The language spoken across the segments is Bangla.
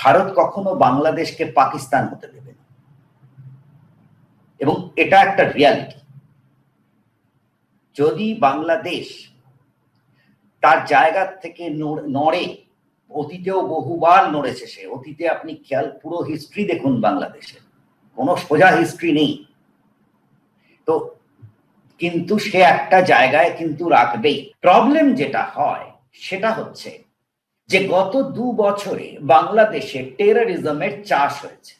ভারত কখনো বাংলাদেশকে পাকিস্তান হতে দেবে না, এবং এটা একটা রিয়ালিটি। যদি বাংলাদেশ তার জায়গা থেকে নড়ে, অতীতেও বহুবার নড়েছে সে, অতীতে আপনি খেয়াল পুরো হিস্ট্রি দেখুন, বাংলাদেশের কোনো সোজা হিস্ট্রি নেই, তো কিন্তু সে একটা জায়গায় কিন্তু রাখবেই। প্রবলেম যেটা হয় সেটা হচ্ছে যে গত 2 বছরে বাংলাদেশে টেররিজমের চাষ হয়েছে,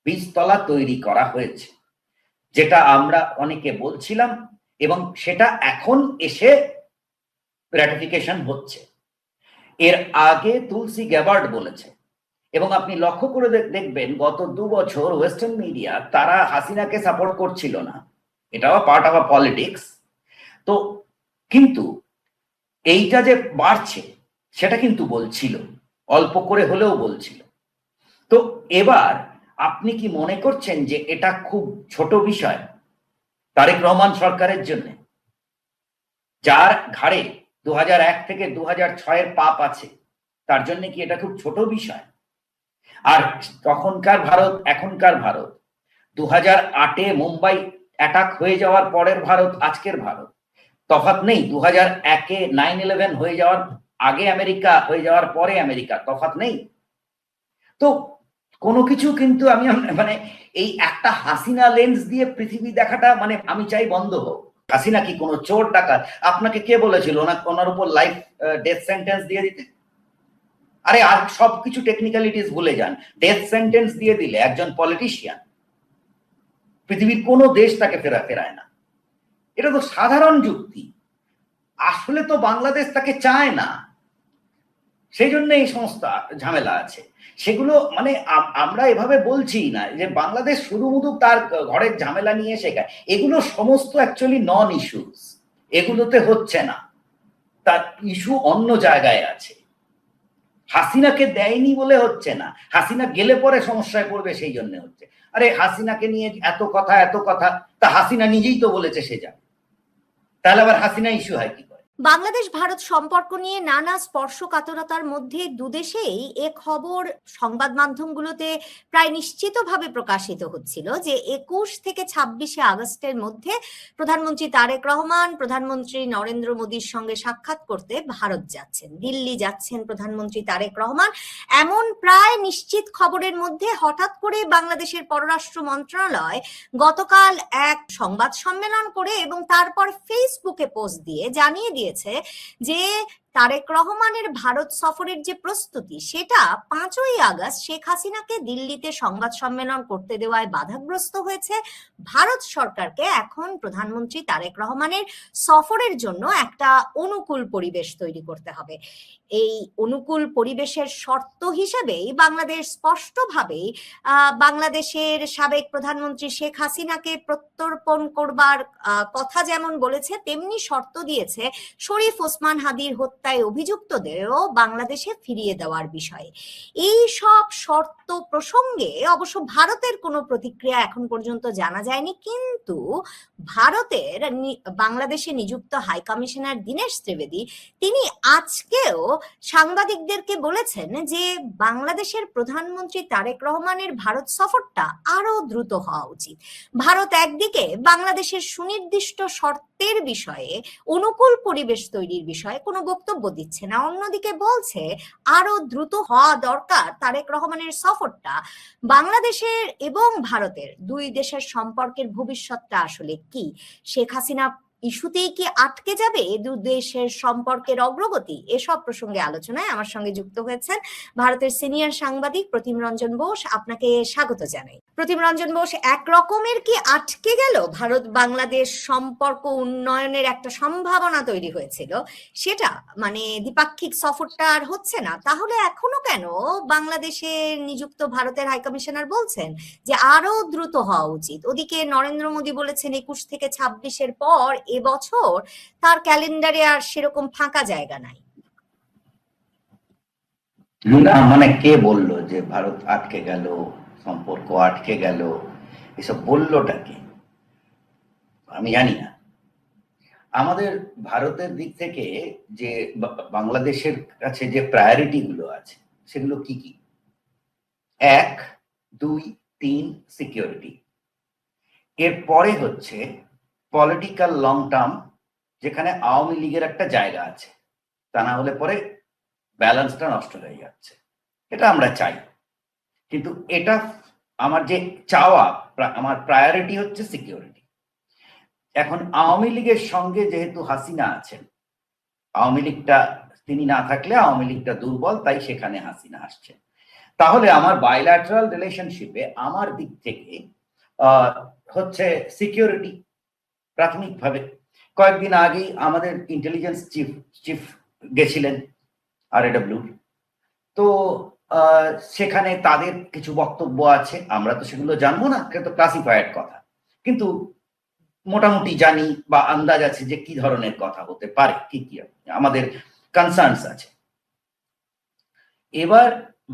বীজতলা তৈরি করা হয়েছে, যেটা আমরা অনেকে বলছিলাম, এবং সেটা এখন এসে র্যাটিফিকেশন হচ্ছে। এর আগে তুলসী গ্যাবার্ড বলেছে, এবং আপনি লক্ষ্য করে দেখবেন গত 2 বছর ওয়েস্টার্ন মিডিয়া তারা হাসিনাকে সাপোর্ট করছিল না, এটাও পার্ট অফ পলিটিক্স। তো কিন্তু এইটা যে বাড়ছে সেটা কিন্তু বলছিল, অল্প করে হলেও বলছিল। তো এবার আপনি কি মনে করছেন যে এটা খুব ছোট বিষয় তারেক রহমান সরকারের জন্য, যার ঘাড়ে 2001 থেকে 2006 পাপ আছে, তার জন্য কি এটা খুব ছোট বিষয়? আর তখনকার ভারত এখনকার ভারত, 2008-এ মুম্বাই অ্যাটাক হয়ে যাওয়ার পরের ভারত, আজকের ভারত তফাৎ নেই? 2001-এ 9/11 হয়ে যাওয়ার আগে আমেরিকা, হয়ে যাওয়ার পরে আমেরিকা, তফাৎ নেই? তো কোনো কিছু কিন্তু আমি মানে এই একটা হাসিনা লেন্স দিয়ে পৃথিবী দেখাটা, মানে আমি চাই বন্ধ হোক। হাসিনা কি কোনো চোর ডাকাত? আপনাকে কে বলেছিল ওনার উপর লাইফ ডেথ সেন্টেন্স দিয়ে দিতে? আরে আর সবকিছু টেকনিক্যালিটিস ভুলে যান, ডেথ সেন্টেন্স দিয়ে দিলে একজন পলিটিশিয়ান, পৃথিবীর কোনো দেশ তাকে ফেরায় না। এটা তো সাধারণ যুক্তি। আসলে তো বাংলাদেশ তাকে চায় না, সেই জন্য এই সমস্ত ঝামেলা আছে। সেগুলো মানে আমরা এভাবে বলছি না যে বাংলাদেশ শুধুমুধু তার ঘরের ঝামেলা নিয়ে শেখায়, এগুলো সমস্ত অ্যাকচুয়ালি নন ইস্যুস, এগুলোতে হচ্ছে না, তার ইস্যু অন্য জায়গায় আছে। হাসিনাকে দেয়নি বলে হচ্ছে না, হাসিনা গেলে পরে সমস্যায় পড়বে সেই জন্য হচ্ছে। আরে হাসিনাকে নিয়ে এত কথা, তা হাসিনা নিজেই তো বলেছে সে যাবে, তাহলে আবার হাসিনা ইস্যু হয় কি? বাংলাদেশ ভারত সম্পর্ক নিয়ে নানা স্পর্শকাতরতার মধ্যে দুদেশেই এ খবর সংবাদ মাধ্যমগুলোতে প্রায় নিশ্চিতভাবে প্রকাশিত হচ্ছিল যে 21 থেকে 26 আগস্টের মধ্যে প্রধানমন্ত্রী তারেক রহমান প্রধানমন্ত্রী নরেন্দ্র মোদীর সঙ্গে সাক্ষাৎ করতে ভারত যাচ্ছেন, দিল্লি যাচ্ছেন প্রধানমন্ত্রী তারেক রহমান। এমন প্রায় নিশ্চিত খবরের মধ্যে হঠাৎ করে বাংলাদেশের পররাষ্ট্র মন্ত্রণালয় গতকাল এক সংবাদ সম্মেলন করে এবং তারপর ফেসবুকে পোস্ট দিয়ে জানিয়ে দিয়েছে যে তারেক রহমানের ভারত সফরের যে প্রস্তুতি, সেটা 5ই আগস্ট শেখ হাসিনাকে দিল্লিতে সংবাদ সম্মেলন করতে দেওয়ায় বাধাগ্রস্ত হয়েছে। ভারত সরকারকে এখন প্রধানমন্ত্রী তারেক রহমানের সফরের জন্য একটা অনুকূল পরিবেশ তৈরি করতে হবে। এই অনুকূল পরিবেশের শর্ত হিসেবেই বাংলাদেশ স্পষ্টভাবেই বাংলাদেশের সাবেক প্রধানমন্ত্রী শেখ হাসিনাকে প্রত্যর্পণ করবার কথা যেমন বলেছে, তেমনি শর্ত দিয়েছে শরীফ ওসমান হাদির হত্যায় অভিযুক্তদেরও বাংলাদেশে ফিরিয়ে দেওয়ার বিষয়ে। এই সব শর্ত প্রসঙ্গে অবশ্য ভারতের কোনো প্রতিক্রিয়া এখন পর্যন্ত জানা যায়নি, কিন্তু ভারতের বাংলাদেশে নিযুক্ত হাই কমিশনার দীনেশ ত্রিবেদী তিনি আজকেও সাংবাদিকদেরকে বলেছেন যে বাংলাদেশের প্রধানমন্ত্রী তারেক রহমানের ভারত সফরটা আরো দ্রুত হওয়া উচিত। ভারত একদিকে বাংলাদেশের সুনির্দিষ্ট শর্তের বিষয়ে, অনুকূল পরিবেশ তৈরির বিষয়ে কোনো বক্তব্য দিচ্ছে না, অন্যদিকে বলছে আরো দ্রুত হওয়া দরকার তারেক রহমানের সফরটা। বাংলাদেশের এবং ভারতের দুই দেশের সম্পর্কের ভবিষ্যৎটা আসলে কি? শেখ হাসিনা ইস্যুতেই কি আটকে যাবে দু দেশের সম্পর্কের অগ্রগতি? এসব প্রসঙ্গে আলোচনায় আমার সঙ্গে যুক্ত হয়েছেন ভারতের সিনিয়র সাংবাদিক প্রতিম রঞ্জন বোস। আপনাকে স্বাগত জানাই। প্রতিম রঞ্জন বোস, এক রকমের কি আটকে গেল ভারত বাংলাদেশ সম্পর্ক উন্নয়নের একটা সম্ভাবনা তৈরি হয়েছিল, সেটা মানে দ্বিপাক্ষিক সফরটা আর হচ্ছে না, তাহলে এখনো কেন বাংলাদেশে নিযুক্ত ভারতের হাইকমিশনার বলছেন যে আরো দ্রুত হওয়া উচিত? ওদিকে নরেন্দ্র মোদী বলেছেন 21 থেকে 26-এর পর এবছর তার ক্যালেন্ডারে আর সেরকম ফাঁকা জায়গা নাই। না, মানে কে বললো যে ভারত আটকে গেল, সম্পর্ক আটকে গেল, এসব বললোটা কে? আমি জানি না। আমাদের ভারতের দিক থেকে যে বাংলাদেশের কাছে যে প্রায়োরিটি গুলো আছে সেগুলো কি কি? এক, দুই, তিন সিকিউরিটি, এরপরে হচ্ছে পলিটিক্যাল লং টার্ম, যেখানে আওয়ামী লীগের একটা জায়গা আছে, তা না হলে পরে ব্যালেন্সটা নষ্ট হয়ে যাচ্ছে। এটা আমরা চাই, কিন্তু এটা আমার যে চাওয়া, আমার প্রায়োরিটি হচ্ছে সিকিউরিটি। এখন আওয়ামী লীগের সঙ্গে যেহেতু হাসিনা আছেন, আওয়ামী লীগটা তিনি না থাকলে আওয়ামী লীগটা দুর্বল, তাই সেখানে হাসিনা আসছে। তাহলে আমার বাইল্যাটারাল রিলেশনশিপে আমার দিক থেকে হচ্ছে সিকিউরিটি প্রাথমিকভাবে। কয়েকদিন আগেই আমাদের ইন্টেলিজেন্স চিফ গেছিলেন RAW, তো সেখানে তাদের কিছু বক্তব্য আছে, আমরা তো সেগুলো জানবো না, কিন্তু ক্লাসিফাইড কথা, কিন্তু মোটামুটি জানি বা আন্দাজ আছে যে কি ধরনের কথা হতে পারে, কি কি আমাদের কনসার্নস আছে। এবার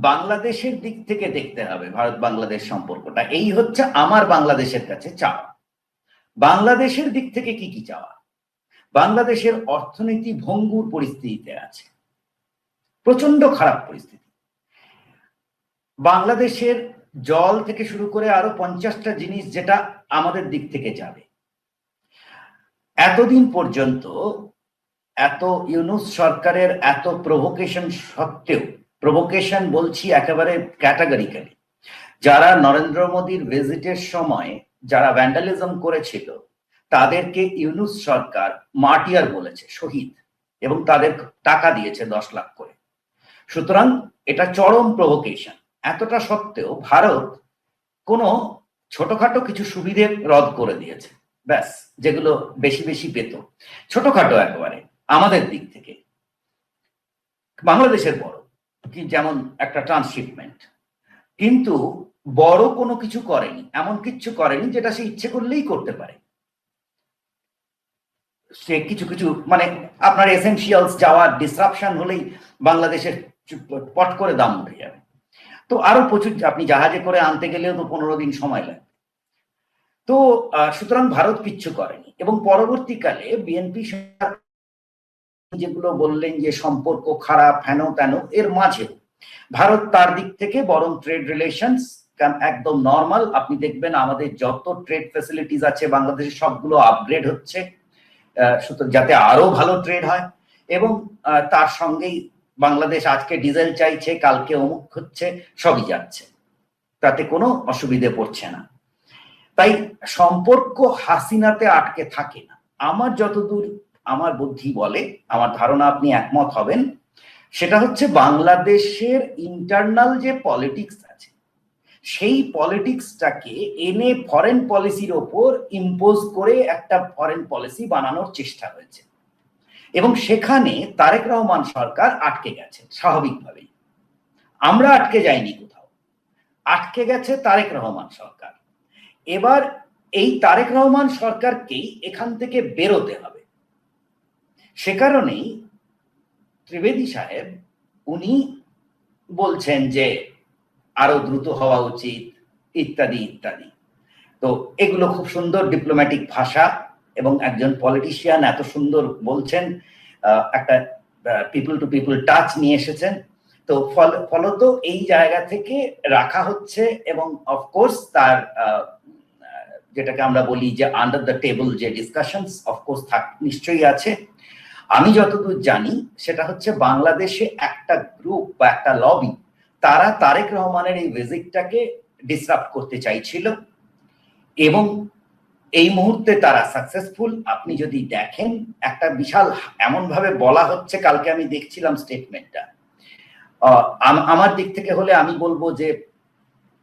বাংলাদেশের দিক থেকে দেখতে হবে ভারত বাংলাদেশ সম্পর্কটা, এই হচ্ছে আমার বাংলাদেশের কাছে চাওয়া। বাংলাদেশের দিক থেকে কি কি চাওয়া? বাংলাদেশের অর্থনীতি ভঙ্গুর পরিস্থিতিতে আছে, প্রচন্ড খারাপ পরিস্থিতি। বাংলাদেশের জল থেকে শুরু করে আরো 50টা জিনিস যেটা আমাদের দিক থেকে যাবে। এতদিন পর্যন্ত এত ইউনূস সরকারের এত প্রভোকেশন সত্ত্বেও, প্রভোকেশন বলছি একেবারে ক্যাটাগরিক্যালি, যারা নরেন্দ্র মোদীর ভিজিটের সময় যারা ভ্যান্ডালিজম করেছিল তাদেরকে ইউনূস সরকার মার্টিয়ার বলেছে, শহীদ, এবং তাদের টাকা দিয়েছে 10 লাখ করে। সুতরাং এটা চরম প্রভোকেশন। এতটা সত্ত্বেও ভারত কোনো ছোটখাটো কিছু সুবিধে রদ করে দিয়েছে, ব্যাস, যেগুলো বেশি বেশি পেত, ছোটখাটো একেবারে আমাদের দিক থেকে। বাংলাদেশের বড় কি, যেমন একটা ট্রান্সশিপমেন্ট, কিন্তু বড় কোনো কিছু করেনি, এমন কিছু করেনি যেটা সে ইচ্ছে করলেই করতে পারে। সে কিছু কিছু মানে আপনার এসেনশিয়ালস যাওয়ার ডিসরাপশন হলেই বাংলাদেশের পট করে দাম উঠে যাবে। তো আরো প্রচুর, আপনি জাহাজে করে আনতে গেলেও তো 15 দিন সময় লাগে। তো সুতরাং ভারত কিচ্ছু করেনি, এবং পরবর্তীকালে বিএনপি যেগুলো বললেন যে সম্পর্ক খারাপ হেন তেন, এর মাঝেও ভারত তার দিক থেকে বরং ট্রেড রিলেশনস একদম নর্মাল। আপনি দেখবেন আমাদের যত ট্রেড ফ্যাসিলিটিস আছে বাংলাদেশে সবগুলো আপগ্রেড হচ্ছে, যাতে আরো ভালো ট্রেড হয়। এবং তার সঙ্গেই বাংলাদেশ আজকে ডিজেল চাইছে, কালকে অমুক হচ্ছে, সবই যাচ্ছে, তাতে কোনো অসুবিধে পড়ছে না। তাই সম্পর্ক হাসিনাতে আটকে থাকে না। আমার যতদূর আমার বুদ্ধি বলে, আমার ধারণা আপনি একমত হবেন, সেটা হচ্ছে বাংলাদেশের ইন্টারনাল যে পলিটিক্স আছে সেই পলিটিক্সটাকে এনে ফরেন পলিসির ওপর ইম্পোজ করে একটা ফরেন পলিসি বানানোর চেষ্টা হয়েছে, এবং সেখানে তারেক রহমান সরকার আটকে গেছে স্বাভাবিকভাবেই। আমরা আটকে যাইনি কোথাও, আটকে গেছে তারেক রহমান সরকার। এবার এই তারেক রহমান সরকারকেই এখান থেকে বেরোতে হবে। সে কারণেই ত্রিবেদী সাহেব উনি বলছেন যে আরো দ্রুত হওয়া উচিত ইত্যাদি ইত্যাদি। তো এগুলো খুব সুন্দর ডিপ্লোম্যাটিক ভাষা, এবং একজন পলিটিশিয়ান এত সুন্দর বলছেন, একটা পিপল টু পিপল টাচ নিয়ে এসেছেন। তো ফলত এই জায়গা থেকে রাখা হচ্ছে, এবং অফকোর্স তার যেটাকে আমরা বলি যে আন্ডার দ্য টেবল যে ডিসকাশনস অফকোর্স নিশ্চয়ই আছে। আমি যতদূর জানি সেটা হচ্ছে বাংলাদেশে একটা গ্রুপ বা একটা লবি, তারা তারেক রহমানের এই ভিজিটটাকে ডিসরাপ্ট করতে চাইছিল, এবং এই মুহূর্তে তারা সাকসেসফুল। আপনি যদি দেখেন একটা বিশাল এমন ভাবে বলা হচ্ছে, কালকে আমি দেখছিলাম স্টেটমেন্টটা, আমার দিক থেকে হলে আমি বলবো যে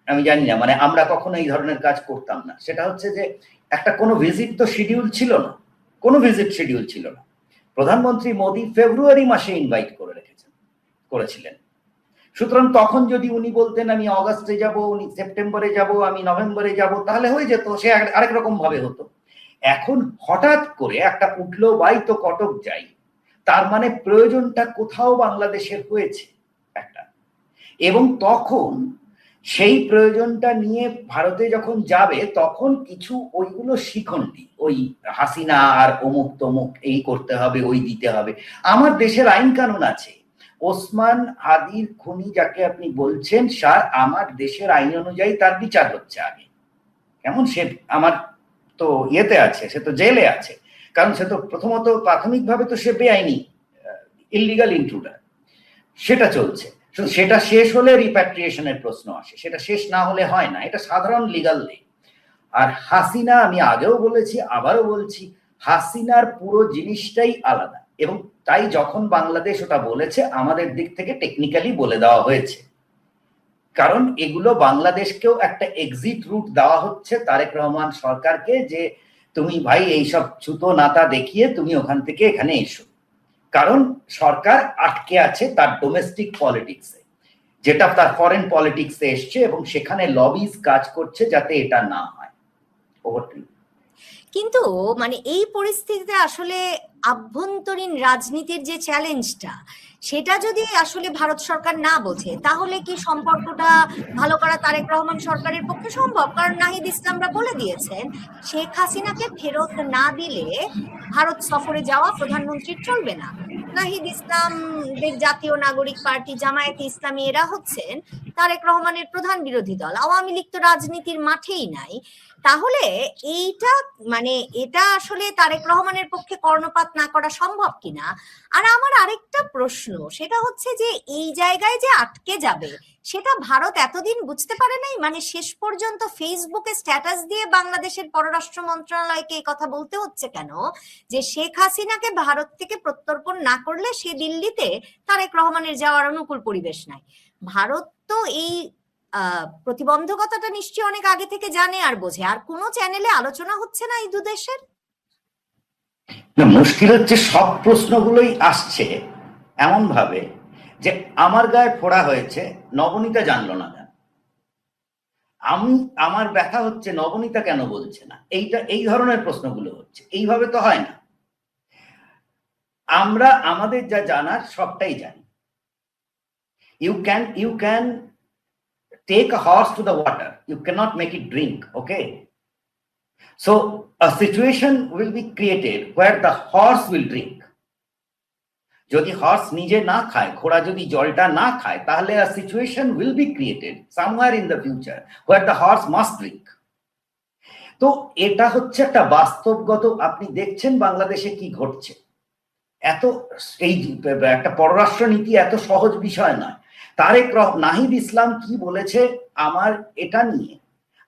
আমি জানি না, মানে আমরা কখনো এই ধরনের কাজ করতাম না। সেটা হচ্ছে যে একটা কোনো ভিজিট তো শিডিউল ছিল না, কোনো ভিজিট শিডিউল ছিল না। প্রধানমন্ত্রী মোদী ফেব্রুয়ারি মাসে ইনভাইট করেছিলেন। সুতরাং তখন যদি উনি বলতেন আমি অগাস্টে যাব, উনি সেপ্টেম্বরে যাব, আমি নভেম্বরে যাব, তাহলে হয়ে যেত, সে আরেক রকম ভাবে হতো। এখন হঠাৎ করে একটা উঠলো বাই তো কটক যাই, তার মানে প্রয়োজনটা কোথাও বাংলাদেশের হয়েছে একটা, এবং তখন সেই প্রয়োজনটা নিয়ে ভারতে যখন যাবে তখন কিছু ওইগুলো শিখন্ডি, ওই হাসিনা আর অমুক তমুক এই করতে হবে, ওই দিতে হবে। আমার দেশের আইন কানুন আছে, ওসমান হাদির খুনি যাকে আপনি বলছেন, স্যার আমার দেশের আইন অনুযায়ী তার বিচার হচ্ছে আগে। কেমন সে আমার তো ইয়েতে আছে, সে তো জেলে আছে, কারণ সে তো প্রথমত প্রাথমিকভাবে তো সে বেআইনি ইললিগাল ইন্ট্রুডার, সেটা চলছে। সেটা শেষ হলে রিপ্যাট্রিয়েশনের প্রশ্ন আসে, সেটা শেষ না হলে হয় না, এটা সাধারণ লিগাল নেই। আর হাসিনা, আমি আগেও বলেছি আবারও বলছি, হাসিনার পুরো জিনিসটাই আলাদা, এবং তাই যখন বাংলাদেশ ওটা বলেছে আমাদের দিক থেকে টেকনিক্যালি বলে দেওয়া হয়েছে, কারণ এগুলো বাংলাদেশকেও একটা এক্সিট রুট দেওয়া হচ্ছে তারেক রহমান সরকারকে, যে তুমি ভাই এইসব ছুতো নাতা দেখিয়ে তুমি ওখান থেকে এখানে এসো, কারণ সরকার আটকে আছে তার ডোমেস্টিক পলিটিক্সে, যেটা তার ফরেন পলিটিক্সে এসছে, এবং সেখানে লবিজ কাজ করছে যাতে এটা না হয়। Over to you. কিন্তু মানে এই পরিস্থিতিতে আসলে আভ্যন্তরীণ রাজনীতির যে চ্যালেঞ্জটা, সেটা যদি আসলে ভারত সরকার না বোঝে, তাহলে কি সম্পর্কটা ভালো করা তারেক রহমান সরকারের পক্ষে সম্ভব? কারণ নাহিদ ইসলামরা বলে দিয়েছেন, শেখ হাসিনাকে ফেরত না দিলে ভারত সফরে যাওয়া প্রধানমন্ত্রীর চলবে না। নাহিদ ইসলামদের জাতীয় নাগরিক পার্টি, জামায়াতে ইসলামী, এরা হচ্ছেন তারেক রহমানের প্রধান বিরোধী দল। আওয়ামী লীগ তো রাজনীতির মাঠেই নাই। তাহলে এইটা মানে এটা আসলে তারেক রহমানের পক্ষে কর্ণপাত না করা সম্ভব কিনা? আর আমার আরেকটা প্রশ্ন, সেটা হচ্ছে যে এই জায়গায় যে আটকে যাবে, সেটা ভারত এতদিন বুঝতে পারে নাই? মানে শেষ পর্যন্ত ফেসবুকে স্ট্যাটাস দিয়ে বাংলাদেশের পররাষ্ট্র মন্ত্রণালয়কে এই কথা বলতে হচ্ছে কেন যে শেখ হাসিনাকে ভারত থেকে প্রত্যর্পণ না করলে সে দিল্লিতে তারেক রহমানের যাওয়ার অনুকূল পরিবেশ নাই? ভারত তো এই প্রতিবন্ধকতাটা নিশ্চয়ই অনেক আগে থেকে জানে আর বোঝে, আর কোনো চ্যানেলে আলোচনা হচ্ছে না এই দু দেশের? না, মুশকিল হচ্ছে সব প্রশ্নগুলোই আসছে এমন ভাবে যে আমার গায়ে ফোড়া হয়েছে, নবনীতা জানলো না কেন? আমার ব্যথা হচ্ছে নবনীতা কেন বলছে না, এই ধরনের প্রশ্নগুলো হচ্ছে। এইভাবে তো হয় না। আমরা আমাদের যা জানার সবটাই জানি। you can take a horse to the water, you cannot make it drink, okay? So a situation will be created where the horse will drink. যদি হর্স নিজে না খায়, ঘোড়া যদি জলটা না খায়, তাহলে a situation will be created somewhere in the future where the horse must drink. তো এটা হচ্ছে একটা বাস্তবগত, আপনি দেখছেন বাংলাদেশে কি ঘটছে। এত এই একটা পররাষ্ট্র নীতি এত সহজ বিষয় নয়। নাহিদ ইসলাম কি বলেছে আমার এটা নিয়ে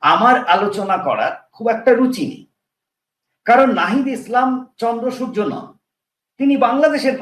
আমার আলোচনা করার খুব একটা রুচি নেই, কারণ নাহিদ ইসলাম চন্দ্র সূর্য নন, তিনি বাংলাদেশের